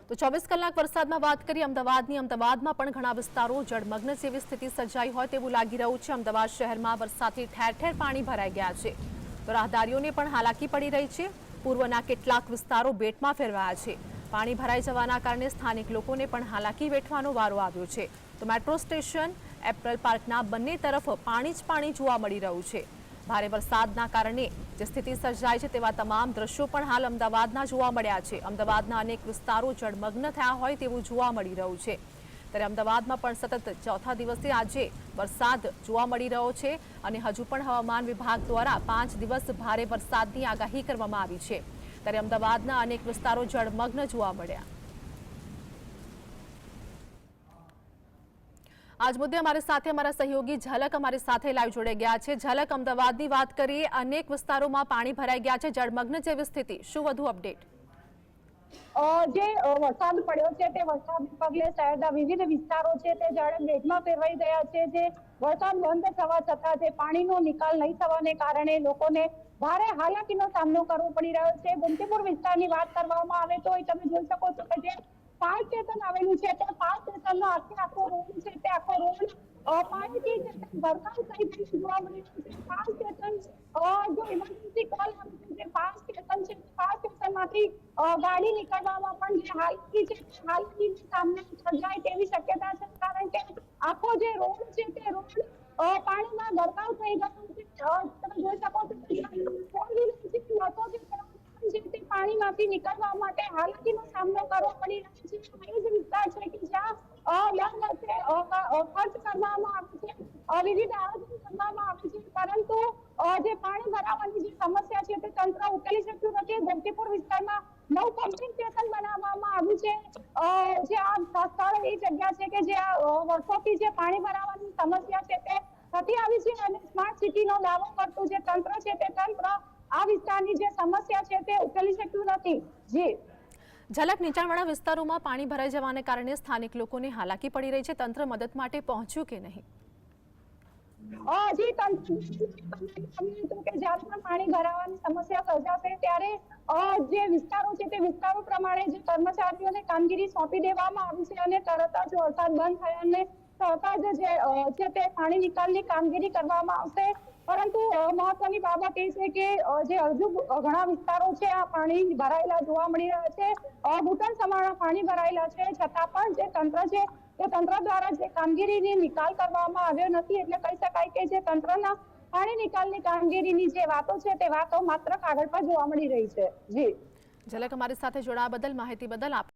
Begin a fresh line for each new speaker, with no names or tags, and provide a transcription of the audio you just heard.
તો 24 કલાક વરસાદમાં વાત કરીએ અમદાવાદમાં પણ ઘણા વિસ્તારો જળમગ્ન જેવી સ્થિતિ સર્જાઈ હોય તેવું લાગી રહ્યું છે। અમદાવાદ શહેરમાં વરસાદથી ઠેર ઠેર પાણી ભરાઈ ગયા છે તો રાહદારીઓને પણ હાલાકી પડી રહી છે। પૂર્વના કેટલાક વિસ્તારો બેટમાં ફેરવાયા છે। પાણી ભરાઈ જવાના કારણે સ્થાનિક લોકોને પણ હાલાકી વેઠવાનો વારો આવ્યો છે। તો મેટ્રો સ્ટેશન એપલ પાર્કના બંને તરફ પાણી જ પાણી જોવા મળી રહ્યું છે। ભારે વરસાદના કારણે જે સ્થિતિ સર્જાઈ છે તેવા તમામ દ્રશ્યો પણ હાલ અમદાવાદના જોવા મળ્યા છે। અમદાવાદના અનેક વિસ્તારો જળમગ્ન થયા હોય તેવું જોવા મળી રહ્યું છે। ત્યારે અમદાવાદમાં પણ સતત ચોથા દિવસે આજે વરસાદ જોવા મળી રહ્યો છે અને હજુ પણ હવામાન વિભાગ દ્વારા 5 દિવસ ભારે વરસાદની આગાહી કરવામાં આવી છે। ત્યારે અમદાવાદના અનેક વિસ્તારો જળમગ્ન જોવા મળ્યા। आज मुद्दे हमारे साथ हमारा सहयोगी झलक हमारे साथ लाइव जोड़े गया है। झलक, अमदावाद की बात करिए, अनेक विस्तारों में पानी भराई गया है, जलमग्न जेवी स्थिति, शुं वधु अपडेट?
જે વરસાદ પડ્યો છે તે વરસાદને પગલે શહેરના વિવિધ વિસ્તારો છે તે જાણે મેઘમાં ફેરવાઈ ગયા છે। જે વરસાદ બંધ થવા છતાં જે પાણીનો નિકાલ નહીં થવાને કારણે લોકોને ભારે હાલાકીનો સામનો કરવો પડી રહ્યો છે। ગોમતીપુર વિસ્તારની વાત કરવામાં આવે તો તમે જોઈ શકો છો કે જે ફાયર સ્ટેશન આવેલું છે તે ફાયર સ્ટેશનનો આખો રોડ છે તે આખો રોડ પાણીથી ગરકાવ થઈ જોવા મળી રહ્યું છે। ફાયર સ્ટેશન જો ઇમરજન્સી કોલ આવે છે જે ફાયર સ્ટેશન છે ફાયર સ્ટેશનમાંથી ગાડી નીકળવામાં પણ જે હાલકી છે હાલકીનો સામનો સર્જાય તેવી શક્યતા છે। કારણ કે આખો જે રોડ છે તે રોડ પાણીમાં ગરકાવ થઈ ગયો છે। તમે જોઈ શકો છો કે પાણીમાંથી નીકળવા માટે હાલાકીનો સામનો કરવો પડી રહ્યો છે। એ જ વિસ્તાર છે કે જ્યાં દર વર્ષે ખર્ચ કરવામાં આવે છે, વિવિધ આયોજન કરવામાં આવે છે, પરંતુ જે પાણી ભરાવાની જે સમસ્યા છે તે તંત્ર ઉકેલી શક્યું નથી। ગોમતીપુર વિસ્તારમાં નવું પમ્પિંગ સ્ટેશન બનાવવામાં આવ્યું છે। જે આ સ્થળ એ જગ્યા છે કે જ્યાં વર્ષોથી જે પાણી ભરાવાની સમસ્યા છે તે થતી આવી છે અને સ્માર્ટ સિટીનો દાવો કરતું જે તંત્ર છે તે તંત્ર આ વિસ્તારની જે સમસ્યા છે તે ઉકેલી શક્યું નથી। જી
झलक, નીચાણવાળા વિસ્તારોમાં પાણી ભરાઈ જવાને કારણે સ્થાનિક લોકોને હાલાકી પડી રહી છે, તંત્ર મદદ માટે પહોંચ્યું કે નહીં?
જી કે જ્યારે પણ પાણી ભરાવાની સમસ્યા સર્જાશે ત્યારે જે વિસ્તારો છે તે વિસ્તારો પ્રમાણે જે કર્મચારીઓને કામગીરી સોંપી દેવામાં આવી છે અને તરત જ વરસાદ બંધ થયાને તરત જ છે તે પાણી નિકાલની કામગીરી કરવામાં આવશે। પરંતુ મહત્વની બાબત એ છે કે જે હજુ ઘણા વિસ્તારો છે આ પાણી ભરાયેલા જોવા મળી રહ્યા છે। ઘૂંટણ સમાણા પાણી ભરાયેલા છે છતાં પણ જે તંત્ર છે તે તંત્ર દ્વારા જે કામગીરીની નિકાલ કરવામાં આવ્યો નથી। એટલે કહી શકાય કે જે તંત્રના પાણી નિકાલની કામગીરીની જે વાતો છે તે વાતો માત્ર કાગળ પર જોવા મળી રહી છે। જી
झलक, हमारे साथ जोड़ा बदल माहिती बदल आप